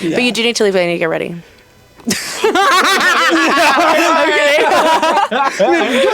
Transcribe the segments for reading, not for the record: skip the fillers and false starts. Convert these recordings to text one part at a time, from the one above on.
Yeah. But you do need to leave. I need to get ready. You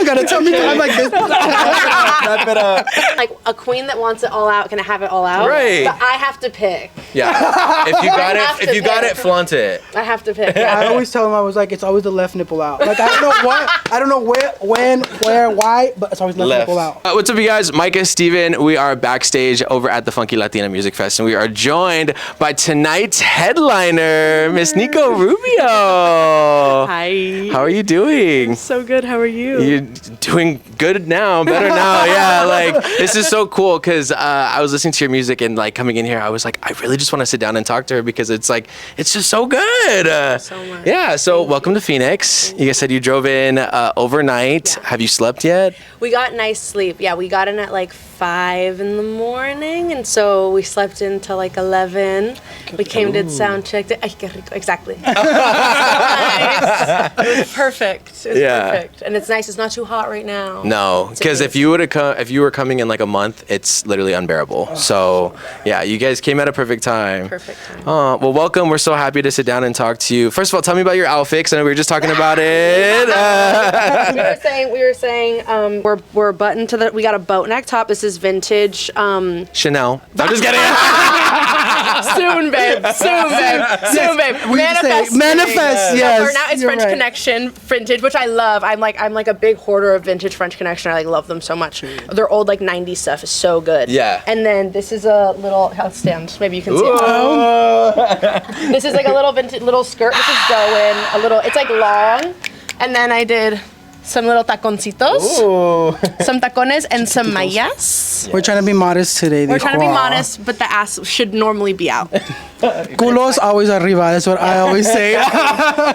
gotta tell me. I'm like this. Wrap it up. Like a queen that wants it all out can have it all out. Right. But I have to pick. Yeah. If you got have it, to if you got pick. it, flaunt it. I have to pick. I always tell him, I was like, it's always the left nipple out. Like, I don't know what, I don't know where, when, where, why, but it's always left nipple out. What's up, you guys? Micah, Steven. We are backstage over at the Funky Latina Music Fest, and we are joined by tonight's headliner, Miss Nico Rubio. Hi. How are you doing? So good. How are you? You're doing good now, better now. Yeah, like this is so cool because I was listening to your music and like coming in here, I was like, I really just want to sit down and talk to her because it's like it's just so good. So much. Yeah. So welcome to Phoenix. You guys said you drove in overnight. Yeah. Have you slept yet? We got nice sleep. Yeah, we got in at like 5 in the morning, and so we slept until like 11. We ccame, did sound check. Ay, qué rico. Exactly. Nice. It was perfect. It was perfect, and it's nice. It's not too hot right now. No, It's because amazing. if you were coming in like a month, it's literally unbearable. So yeah, you guys came at a perfect time. Perfect time. Oh, well, welcome. We're so happy to sit down and talk to you. First of all, tell me about your outfit, 'cause I know we were just talking about it. we were saying we're buttoned to the. We got a boat neck top. This is vintage. Chanel. I'm just kidding. Soon, babe. Soon, babe. Soon, babe. We used to say, manifest, So yes. for now, it's you're French right. Connection vintage, which I love. I'm like a big hoarder of vintage French Connection. I like love them so much. Their old like 90s stuff is so good. Yeah. And then this is a little house stand. Maybe you can see it. This is like a little vintage little skirt. This is going a little. It's like long, and then I did some little taconcitos, some tacones, and some mallas. We're trying to be modest today. We're trying to be dijo. modest, but the ass should normally be out. Culos always arriba. That's what I always say.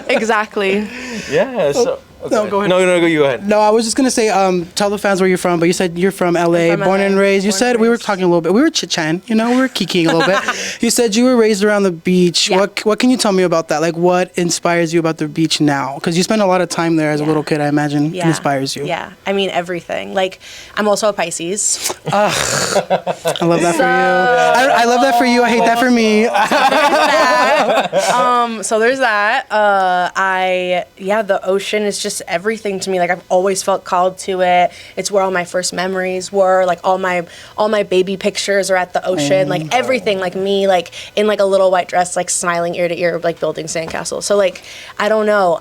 Exactly. Yeah. So. No, go ahead. No, go. You go ahead. No, I was just gonna say, tell the fans where you're from. But you said you're from LA, I'm from born LA, and raised. You born said and we were raised. talking a little bit. We were chit-chatting, we were kikiing a little bit. You said you were raised around the beach. Yeah. What can you tell me about that? Like, what inspires you about the beach now? Because you spent a lot of time there as a little kid. I imagine it inspires you. Yeah, I mean everything. Like, I'm also a Pisces. I love that for you. I love that for you. I hate that for me. So there's that. The ocean is just everything to me. Like, I've always felt called to it. It's where all my first memories were. Like, all my baby pictures are at the ocean. Like, everything. Like me, like in like a little white dress, like smiling ear to ear, like building sandcastles. So like, I don't know.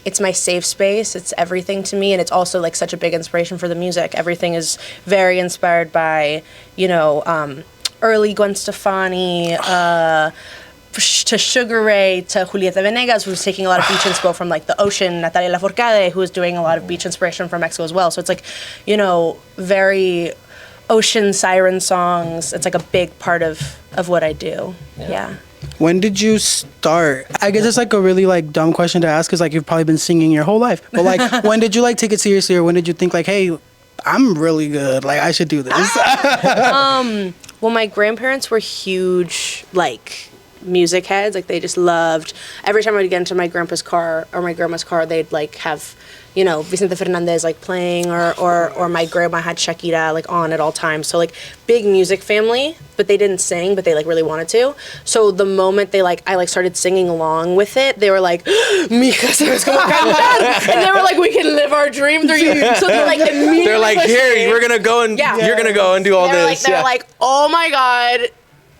It's my safe space. It's everything to me, and it's also like such a big inspiration for the music. Everything is very inspired by, early Gwen Stefani, to Sugar Ray, to Julieta Venegas, who's taking a lot of beach inspo from like the ocean, Natalia Lafourcade, who is doing a lot of beach inspiration from Mexico as well. So it's like, very ocean siren songs. It's like a big part of what I do. Yeah. When did you start? I guess it's like a really like dumb question to ask because like you've probably been singing your whole life. But like, when did you like take it seriously, or when did you think like, hey, I'm really good, like I should do this? Well, my grandparents were huge, like, music heads. Like, they just loved, every time I would get into my grandpa's car or my grandma's car, they'd like have, Vicente Fernandez like playing, or my grandma had Shakira like on at all times. So like, big music family, but they didn't sing, but they like really wanted to. So the moment I started singing along with it, they were like, "Mija, sabes cómo cantar?" And they were like, "We can live our dream through you." So they're like immediately. They're like, here, we're gonna go and you're gonna go and do all this. They're like, "Oh my God,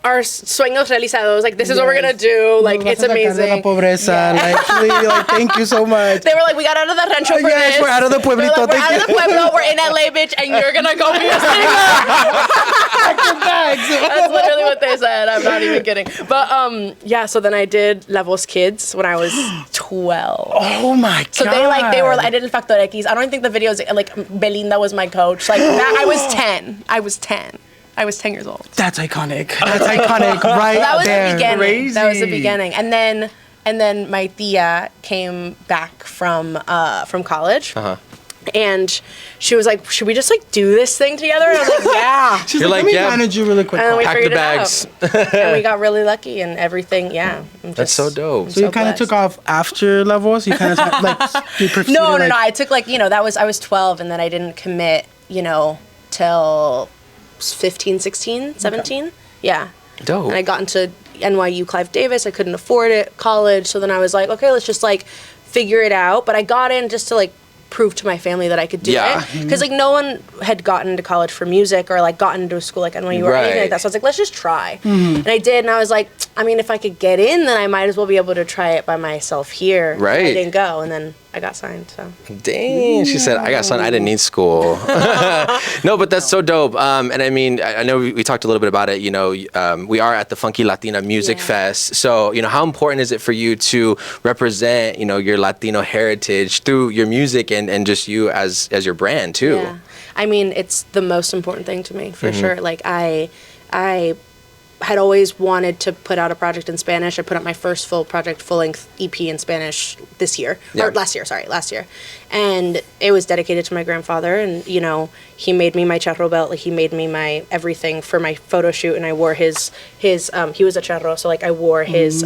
our sueños realizados. Like, this is what we're gonna do. Like, it's amazing." La pobreza, like, really, like, thank you so much. They were like, "We got out of the rancho for Yes, this. we're out of the pueblito, We're thank out of the you." pueblo. We're in LA, bitch, and you're gonna go be a singer." That's literally what they said. I'm not even kidding. But so then I did La Voz Kids when I was 12. Oh my God. So they were. I did El Factor X. I don't think the videos like Belinda was my coach. Like that, I was 10. I was 10 years old. That's iconic. That's iconic, right That was there. the beginning. Crazy. That was the beginning. And then my tia came back from college. Uh-huh. And she was like, "Should we just like do this thing together?" And I was like, "Yeah." She's You're like, like, let me yeah. manage you really quick. And then we Pack the figured bags. it out. And we got really lucky and everything. Yeah. That's so dope. So you kind of took off after La Voz? You kind of like you pursued No. it, like, I took like, I was 12, and then I didn't commit, till 15, 16, 17. Yeah. Dope. And I got into NYU Clive Davis. I couldn't afford it, college. So then I was like, okay, let's just like figure it out. But I got in just to like prove to my family that I could do Yeah. it. Because like no one had gotten to college for music or like gotten into a school like NYU or anything like that. So I was like, let's just try. And I did, and I was like, I mean, if I could get in, then I might as well be able to try it by myself here. Right. I didn't go, and then I got signed. So Dang, she said, I got something. I didn't need school. No, but that's so dope. And I mean, I know we talked a little bit about it. You know, we are at the Funky Latina Music Yeah. Fest. So, you know, how important is it for you to represent, you know, your Latino heritage through your music and just you as your brand too? yeah, I mean, it's the most important thing to me for sure. Like I had always wanted to put out a project in Spanish. I put out my first full-length EP in Spanish this year, Yeah. or last year. And it was dedicated to my grandfather, and, you know, he made me my charro belt, like, he made me my everything for my photo shoot, and I wore his he was a charro, so, like, I wore his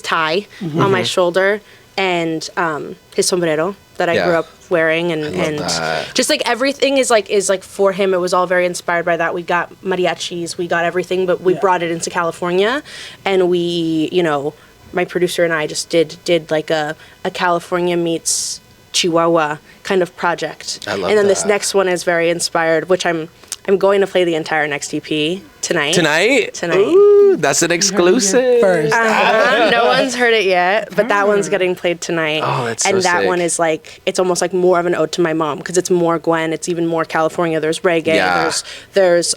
tie on my shoulder, and his sombrero that I Yeah. grew up wearing, and that. just like everything is like for him. It was all very inspired by that. We got mariachis, we got everything, but we brought it into California, and we, you know, my producer and I just did like a California meets Chihuahua kind of project. I love and then this that. next one is very inspired, which I'm going to play the entire next EP tonight. Tonight? Tonight. Ooh, that's an exclusive. First. No one's heard it yet, but that one's getting played tonight. Oh, that's and so that sick. one is like, it's almost like more of an ode to my mom, because it's more Gwen, it's even more California. There's reggae, Yeah. there's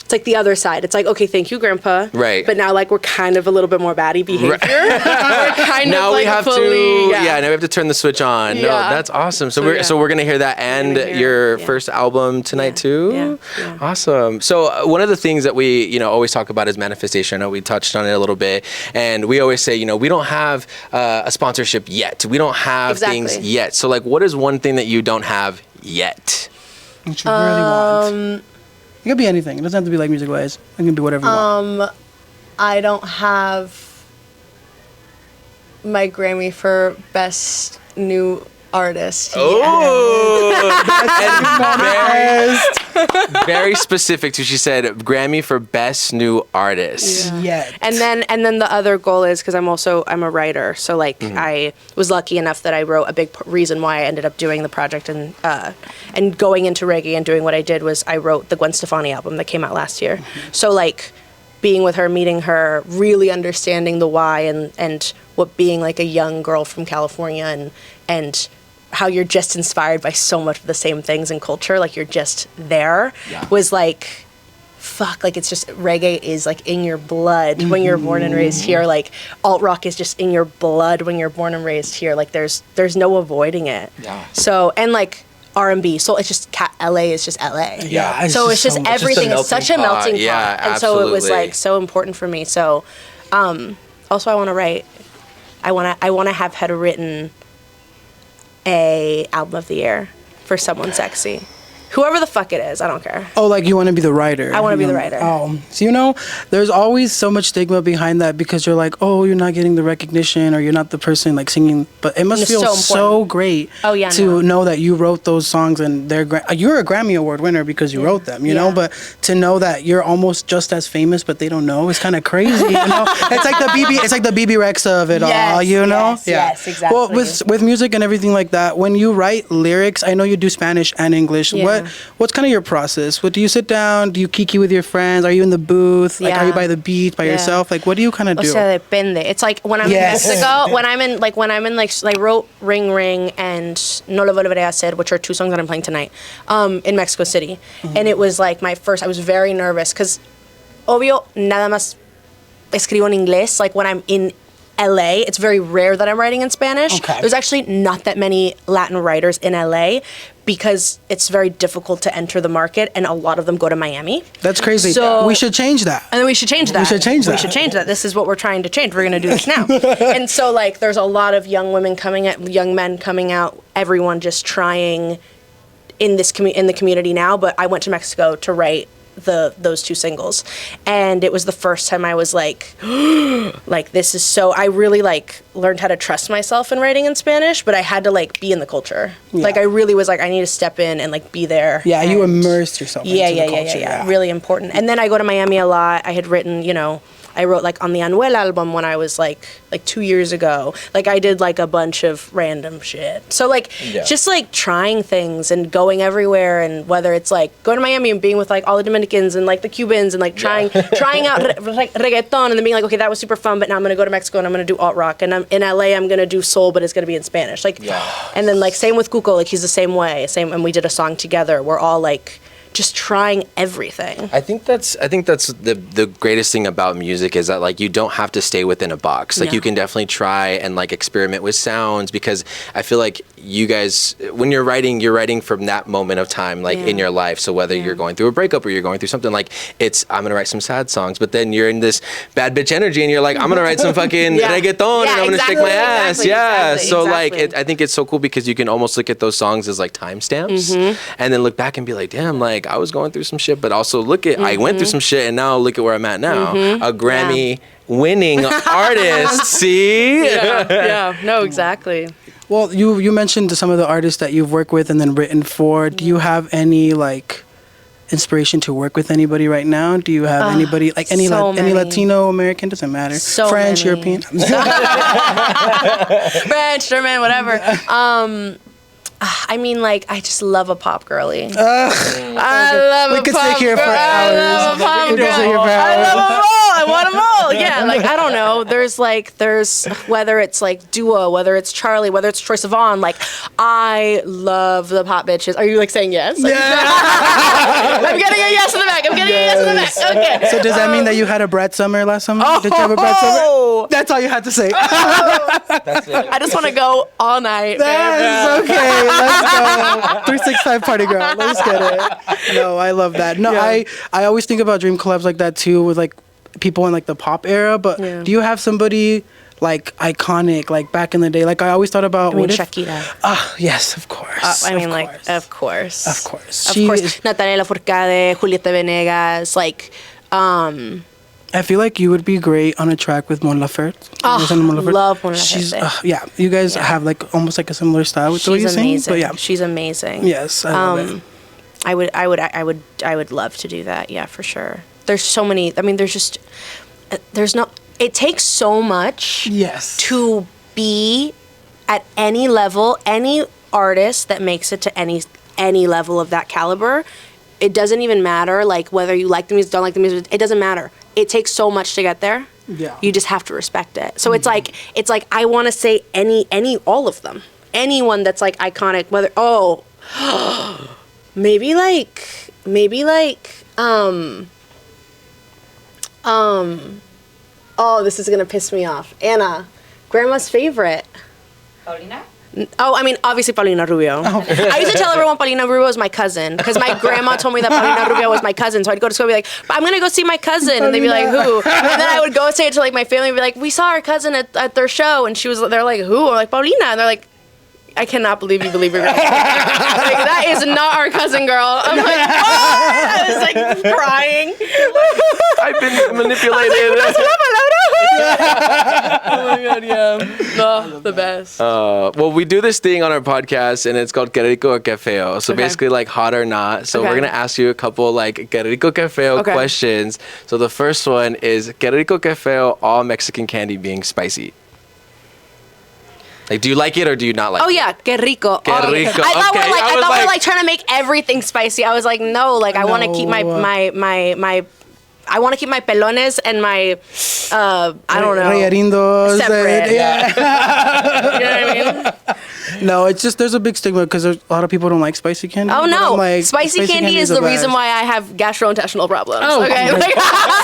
it's like the other side. It's like, okay, thank you, Grandpa. Right. But now, like, we're kind of a little bit more baddie behavior. We're kind Now of like we have fully, to, yeah. now we have to turn the switch on. No, Yeah. that's awesome. So So, we're gonna hear that and gonna hear your it, yeah. first album tonight Yeah, too. yeah. Awesome. So one of the things that we, you know, always talk about is manifestation. I know we touched on it a little bit, and we always say, you know, we don't have a sponsorship yet. We don't have things Exactly. yet. So like, what is one thing that you don't have yet? What you really want. It could be anything. It doesn't have to be like music wise. It can be whatever you want. I don't have my Grammy for Best New Artist. Oh, and very specific too. She said Grammy for Best New Artist. Yet. And then the other goal is, because I'm a writer, so like I was lucky enough that I wrote a big reason why I ended up doing the project and going into reggae and doing what I did was I wrote the Gwen Stefani album that came out last year. So like being with her, meeting her, really understanding the why and what being like a young girl from California and how you're just inspired by so much of the same things in culture, like you're just there, was like, fuck, like it's just, reggae is like in your blood when you're born and raised here. Like alt rock is just in your blood when you're born and raised here. Like there's no avoiding it. Yeah. So, and like R&B, so it's just LA is just LA. Yeah, it's So just it's just so much- everything. It's melting such a pot. melting pot. Yeah, and so it was absolutely. like so important for me. So, also I want to write. I want to have had written a album of the year for someone sexy. Whoever the fuck it is, I don't care. Oh, like you want to be the writer. I wanna you be the know? writer. Oh, so you know, there's always so much stigma behind that because you're like, oh, you're not getting the recognition or you're not the person like singing. But it must It's feel so so important. great Oh, yeah, to no. know that you wrote those songs and you're a Grammy Award winner because you wrote them, you know. Yeah. But to know that you're almost just as famous, but they don't know, is kind of crazy. You know, it's like the BB Rexa of it all. Yes, You know, yes, exactly. Well, with music and everything like that, when you write lyrics, I know you do Spanish and English. Yeah. What's kind of your process? What do you sit down? Do you kiki with your friends? Are you in the booth? Like, are you Yeah. by the beach by Yeah. yourself? Like, what do you kind of O do? sea, depende. It's like when I'm Yes. in Mexico, when I'm in I wrote Ring Ring and No Lo Volveré a Hacer, which are two songs that I'm playing tonight, in Mexico City. And it was like I was very nervous because, obvio, nada más escribo en inglés. Like when I'm in LA, it's very rare that I'm writing in Spanish. Okay. There's actually not that many Latin writers in LA because it's very difficult to enter the market and a lot of them go to Miami. That's crazy. So- We should change that. And then we should change that. We should change that. We should change that. This is what we're trying to change. We're going to do this now. And so, like, there's a lot of young men coming out, everyone just trying in the community now. But I went to Mexico to write those two singles, and it was the first time I was like, like this is so. I really like learned how to trust myself in writing in Spanish, but I had to like be in the culture. Yeah. Like I really was like I need to step in and like be there. Yeah, you and- immersed yourself into the culture. yeah. Really important. And then I go to Miami a lot. I had written, I wrote like on the Anuel album when I was like 2 years ago. Like I did like a bunch of random shit. So like just like trying things and going everywhere, and whether it's like going to Miami and being with like all the Dominicans and like the Cubans and like trying out like reggaeton, and then being like, okay, that was super fun, but now I'm gonna go to Mexico and I'm gonna do alt rock, and I'm in LA, I'm gonna do soul, but it's gonna be in Spanish. Like, and then like same with Cuco, like he's the same way. And we did a song together. We're all like just trying everything. I think that's the greatest thing about music is that like you don't have to stay within a box. Like No. you can definitely try and like experiment with sounds, because I feel like you guys, when you're writing from that moment of time, like in your life. So whether you're going through a breakup or you're going through something, like I'm gonna write some sad songs, but then you're in this bad bitch energy and you're like, I'm gonna write some fucking reggaeton and I'm gonna shake my ass. So like I think it's so cool because you can almost look at those songs as like timestamps and then look back and be like, damn, like I was going through some shit, but also look at I went through some shit and now look at where I'm at now. A Grammy winning artist. See? No, exactly. Well, you mentioned some of the artists that you've worked with and then written for. Do you have any like inspiration to work with anybody right now? Do you have anybody like any any Latino American, doesn't matter, So French, many. European? French, German, whatever. I mean, like, I just love a pop girly. I love We a could pop sit here for girl. I love a hours. pop We could girl. sit here for I hours. love them all. I want them all. Yeah, like, I don't know. There's whether it's like Dua, whether it's Charlie, whether it's Troye Sivan, like, I love the pop bitches. Are you like saying yes? Like, I'm getting a yes in the back. I'm getting a yes in the back. Okay. So does that mean that you had a Brad Summer last summer? Did you have a Brad Summer? That's all you had to say. I just want to go all night. That's okay. Let's go. 365 party girl. Let's get it. No, I love that. No, I always think about dream collabs like that too, with like people in like the pop era. But do you have somebody like iconic, like back in the day? Like I always thought about Shakira. Yes, of course. I mean, of like, course. of course. Of course. Of She course. is- Natalia Lafourcade, Julieta Venegas, like, I feel like you would be great on a track with Mon Laferte. Listen to Mon Laferte. love Mon She's Laferte. you guys have like almost like a similar style with the way you she's sing. amazing. But yeah, She's amazing. yes, I love it. I would love to do that. Yeah, for sure. There's so many. I mean, it takes so much. Yes. To be at any level, any artist that makes it to any level of that caliber, it doesn't even matter like whether you like the music, don't like the music. It doesn't matter. It takes so much to get there. Yeah. You just have to respect it. So it's like I want to say all of them. Anyone that's like iconic, whether maybe like this is gonna piss me off. Anna, grandma's favorite. Paulina? Oh, I mean, obviously Paulina Rubio. I used to tell everyone Paulina Rubio was my cousin because my grandma told me that Paulina Rubio was my cousin. So I'd go to school and be like, I'm going to go see my cousin. And they'd be like, who? And then I would go say it to like my family and be like, we saw our cousin at their show. And they're like, who? I'm like, Paulina. And they're like, I cannot believe you believe your grandma. Like, that is not our cousin, girl. I'm like, I was like crying. I've been manipulated. Oh my God, yeah. Oh, the best. Well, we do this thing on our podcast, and it's called Que Rico or Que Feo. So Okay. basically, like hot or not. So Okay. we're gonna ask you a couple like Que Rico Que Feo Okay. questions. So the first one is Que Rico Que Feo, all Mexican candy being spicy. Like, do you like it or do you not like it? Oh yeah, que rico. Que Oh, rico. I thought Okay, we're like I I was thought like- we're like trying to make everything spicy. I was like, no, like I want to keep my I want to keep my pelones and my I don't know. Reyerindos. Separate. Yeah. You know what I mean? No, it's just there's a big stigma because a lot of people don't like spicy candy. Oh but no, I'm like, spicy candy is the reason why I have gastrointestinal problems. Oh, okay. okay.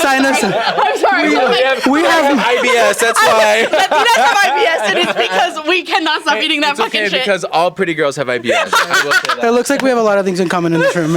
Sinus. I'm sorry. We I'm have We have IBS. That's why. Latinas have IBS, and it's because we cannot stop eating that It's fucking okay shit. because all pretty girls have IBS. I will say that. It looks like we have a lot of things in common in this room.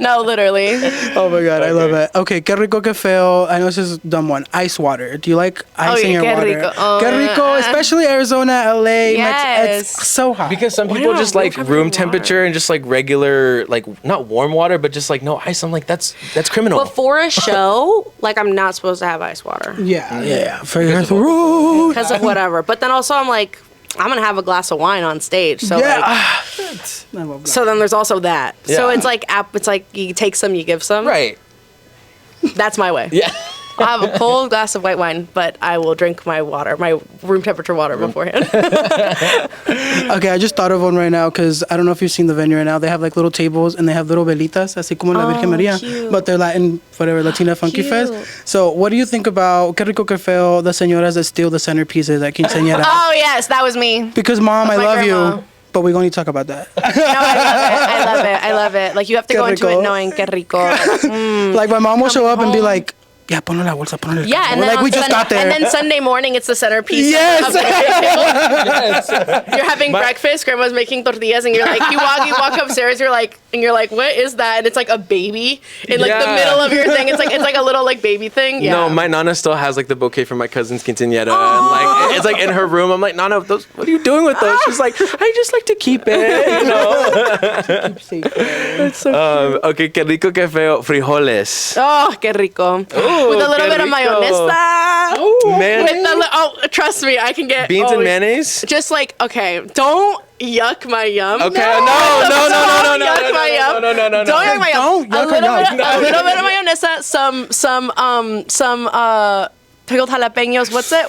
No, literally. Oh my god, I love it. Okay, que rico que feo. I know this is a dumb one. Ice water. Do you like ice in yeah, your que water? rico. Oh, Que rico, yeah. especially Arizona, LA. Yes. It's so hot. Because some Why people not just room like temperature room water? temperature and just like regular, like not warm water, but just like no ice. I'm like, that's criminal. Before a show, like I'm not supposed to have ice water yeah. For your throat. because of whatever. But then also I'm like, I'm gonna have a glass of wine on stage. So Yeah. like, I love that. so then there's also that. So Yeah. it's like you take some, you give some. Right. That's my way. Yeah. I'll have a cold glass of white wine, but I will drink my water, my room temperature water beforehand. Okay, I just thought of one right now because I don't know if you've seen the venue right now. They have like little tables and they have little velitas, así como en la Virgen María, cute. but they're Latin, whatever, Latina Funky Cute. Fest. So, what do you think about que rico que feo, the señoras that steal the centerpieces at quinceañera? Oh yes, that was me. Because mom, I my love grandma. you, but we're going to talk about that. No, I love it. I love it. Like you have to Que go into rico. it knowing que rico. Like my mom will show up and be home. like, "Ya ponle la bolsa, ponle el Yeah, carro." and We're then like we just got there. And then Sunday morning, it's the centerpiece. Yes. Of the table. You're having breakfast. Grandma's making tortillas, and you're like, you walk upstairs. You're like, what is that? And it's like a baby in like the Yeah. middle of your thing. It's like a little like baby thing. Yeah. No, my nana still has like the bouquet from my cousin's quinceañera, and like it's like in her room. I'm like, Nana, those, what are you doing with those? She's like, I just like to keep it. You know? Okay, que rico que feo frijoles. Oh, que rico. With a little que bit of rico. mayonesa. Man, With the trust me, I can get beans oh, and mayonnaise. Just like okay, don't yuck my yum. Okay, Don't yuck my yum. no. Don't yuck my yum. Don't yuck her yum. A little bit of mayonesa, some pickled jalapenos. What's it?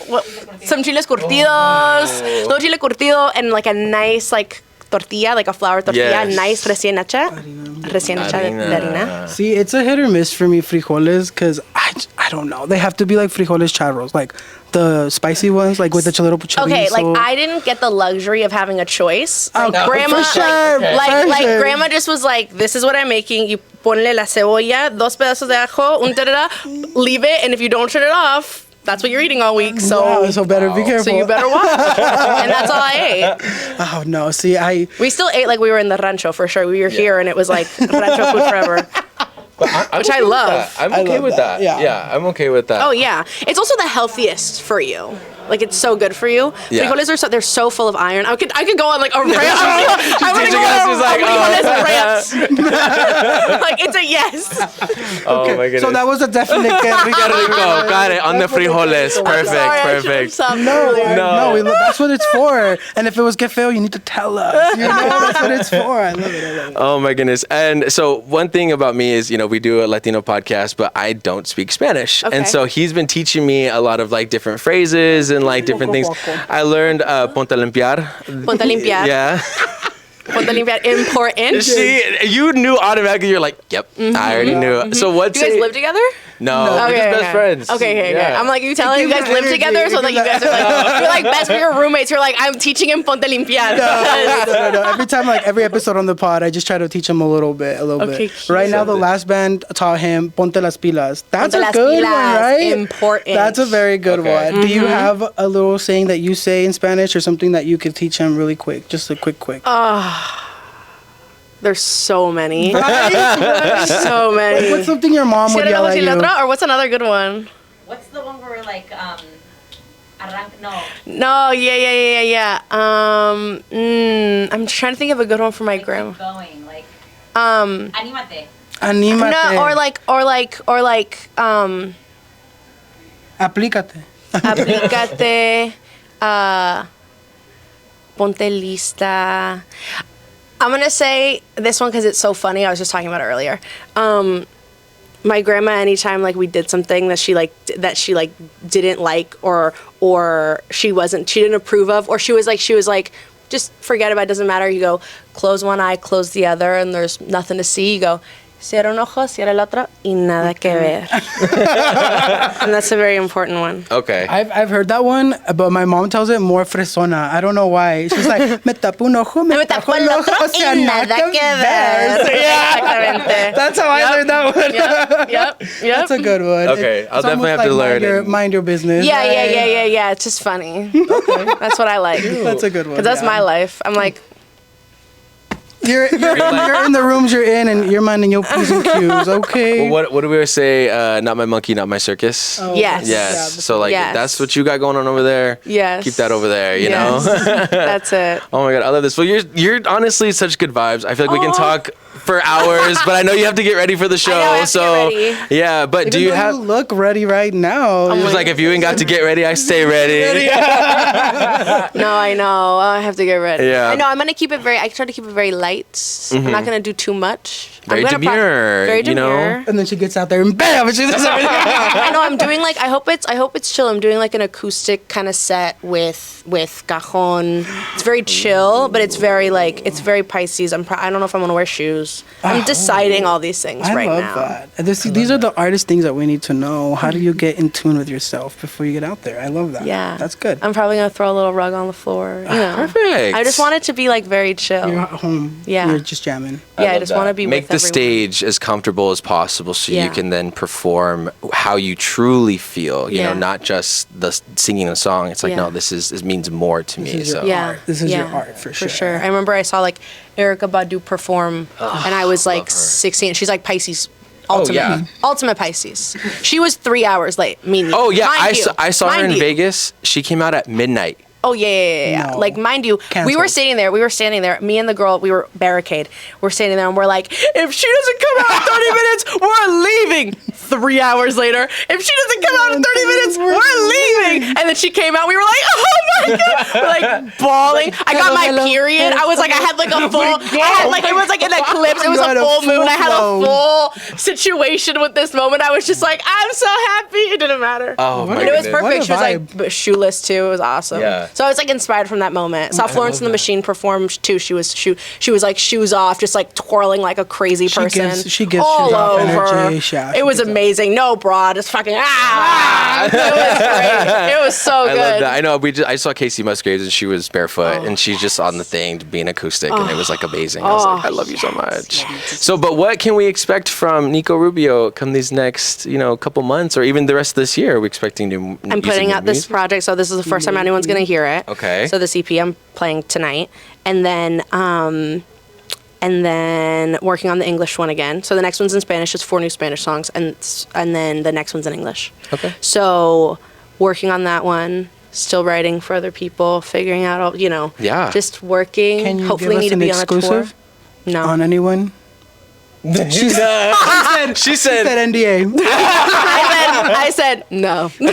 Some chiles curtidos, little chile curtido, and like a nice like tortilla, like a flour tortilla, Yes. nice recién hecha de harina. See, it's a hit or miss for me, frijoles, because I don't know. They have to be like frijoles charros, like the spicy ones, like with the chorizo. Okay, like I didn't get the luxury of having a choice. Like Oh, grandma, for sure, like for sure. grandma just was like, "This is what I'm making. You ponle la cebolla, dos pedazos de ajo, un tarara, leave it, and if you don't turn it off, that's what you're eating all week. So, Yeah, so better be careful. so you better watch." And that's all I ate. Oh no, see, We still ate like we were in the rancho for sure. We were here, and it was like rancho food forever. Which I love. I'm I okay love with that, that. yeah. I'm okay with that. Oh yeah, it's also the healthiest for you. Like it's so good for you. Yeah. Frijoles they're so full of iron. I could go on like a rant. I'm gonna teaching go us, on she's like, frijoles rant. Like it's a yes. Oh my goodness. so that was a definite que rico. Que rico. Got it. On the frijoles. Perfect. Sorry, I should've Perfect. stopped No, earlier. no, that's what it's for. And if it was que feo, you need to tell us. You know, that's what it's for. I love it. Oh my goodness. And so one thing about me is, we do a Latino podcast, but I don't speak Spanish. Okay. And so he's been teaching me a lot of like different phrases and like different things. I learned ponte a limpiar. Ponte a limpiar. Yeah. Ponte a limpiar. Important. You knew automatically. You're like, yep, I already knew. So what's Do you guys live together? No, we're just best friends. Okay. Yeah. I'm like, you telling you gives guys you live energy. together, so that you guys are like, you're like best for your roommates. You're like, I'm teaching him ponte a limpiar. No. Every time, like every episode on the pod, I just try to teach him a little bit. Okay, bit. Right now, the last band taught him "Ponte las pilas." That's Ponte a las good one, pilas. right? Important. That's a very good Okay. one. Do you have a little saying that you say in Spanish, or something that you could teach him really quick? Just a quick. There's so many. So many. What's something your mom would yell at you? Or what's another good one? What's the one where we're like, no. No, yeah. I'm trying to think of a good one for my grandma. Keep going, like, Um, anímate. Anímate. no, or like, Aplícate. aplícate, ponte lista. I'm gonna say this one because it's so funny. I was just talking about it earlier. My grandma, anytime like we did something that she didn't like or she didn't approve of, or she was like, just forget about it, doesn't matter. You go, close one eye, close the other, and there's nothing to see. You go, Cierra un ojo, cierra el otro, y nada que ver. And that's a very important one. Okay. I've heard that one, but my mom tells it more fresona. I don't know why. She's like, me tapo un ojo, me tapo el otro, o sea, nada que ver. Exactamente. That's how I learned that one. Yep. That's a good one. Okay, I'll It's definitely almost have to like learn. Mind your business. Yeah. It's just funny. That's what I like. That's a good one. Because that's my life. I'm like, You're in the rooms you're in, and you're minding your P's and Q's, okay? Well, what do we always say? Not my monkey, not my circus. Oh, Yes. Yes. So like Yes. that's what you got going on over there. yes. Keep that over there. You Yes. know. That's it. Oh my god, I love this. Well, you're honestly such good vibes. I feel like we can talk for hours, but I know you have to get ready for the show. know, I have to so get ready. yeah, but do Even you though have? You look ready right now. It was like if you ain't got to get ready, I stay ready. No, I know. I have to get ready. Yeah. I know. I'm gonna keep it very. I try to keep it very light. I'm not gonna do too much. Very I'm gonna demure, very you know? demure. And then she gets out there and bam, she does everything. I know. I'm doing like. I hope it's chill. I'm doing like an acoustic kind of set with cajon. It's very chill, but it's very like it's very Pisces. I don't know if I'm gonna wear shoes. I'm deciding all these things I right love now. that. And these are the artist things that we need to know. How do you get in tune with yourself before you get out there? I love that. Yeah, That's good. I'm probably gonna throw a little rug on the floor. You know, Perfect. I just want it to be like very chill. You're at home. Yeah. You're just jamming. Yeah, I love just that. want to be make with the everyone. stage as comfortable as possible, so you Yeah. can then perform how you truly feel. You know, Yeah. not just singing a song. It's like Yeah. no, this means more to me. is your So Yeah, art. This is your yeah, art, for sure. I remember I saw like Erykah Badu perform, and I was like love her. 16. She's like Pisces. Ultimate, yeah. ultimate Pisces. She was 3 hours late. Oh yeah, Mind you, I saw her mind in you. Vegas. She came out at midnight. Oh yeah. No. Like mind you, we Canceled. were standing there. Me and the girl, we were barricade. We're standing there, and we're like, if she doesn't come out in 30 minutes, we're leaving. 3 hours later, if she doesn't come out in 30 minutes, we're leaving. And then she came out. We were like, oh my god, we're like bawling. I got my Hello. period. I was like, I had like a full. I had like it was like an eclipse. It was You had a a full moon. full I had flow. a full situation with this moment. I was just like, I'm so happy. It didn't matter. Oh my And it was goodness. perfect. What a She was like vibe. shoeless too. It was awesome. Yeah. So I was like inspired from that moment. Saw Florence and the Machine perform too. She was like shoes off, just like twirling like a crazy person. She gives all shoes off over. energy. Yeah, she It was gives that. amazing. No bra, just fucking It was great. It was so I good. love that. I know. I saw Casey Musgraves and she was barefoot and she's just on the thing being acoustic and it was like amazing. I was like, I love you so much. So, but what can we expect from Nico Rubio come these next, couple months or even the rest of this year? Are we expecting new? I'm putting out this project, so this is the first time anyone's gonna hear it. Okay. So this EP I'm playing tonight, and then working on the English one again. So the next one's in Spanish, just 4 new Spanish songs, and then the next one's in English. Okay. So working on that one, still writing for other people, figuring out all, Yeah. just working. Can you Hopefully give us need to an be on a tour. exclusive No. on anyone? She said. She said NDA. I said no. We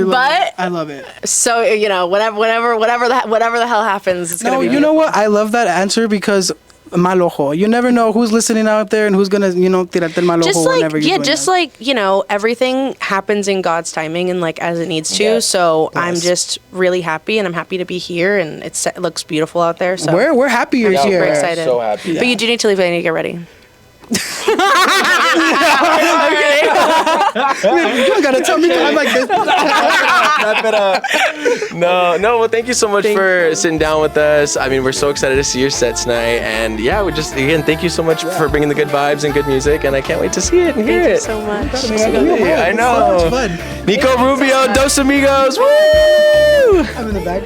love But- it. I love it. So whatever the hell happens, it's gonna No, be. you know what? I love that answer because mal ojo. You never know who's listening out there and who's gonna, tirarte el mal ojo Just like whenever you do it. everything happens in God's timing and like as it needs to. Yes. So I'm Yes. just really happy, and I'm happy to be here, and it looks beautiful out there. So We're happy you're I'm here. super excited. So happy. But you do need to leave. I need to get ready. You gotta tell me I'm like this. Wrap it up. No. Well, thank you so much for sitting down with us. I mean, we're so excited to see your set tonight, and yeah, we just again thank you so much for bringing the good vibes and good music, and I can't wait to see it and hear Thank you it. so much. I know. So much fun. Nico Rubio, Dos Amigos. Woo! I'm in the back.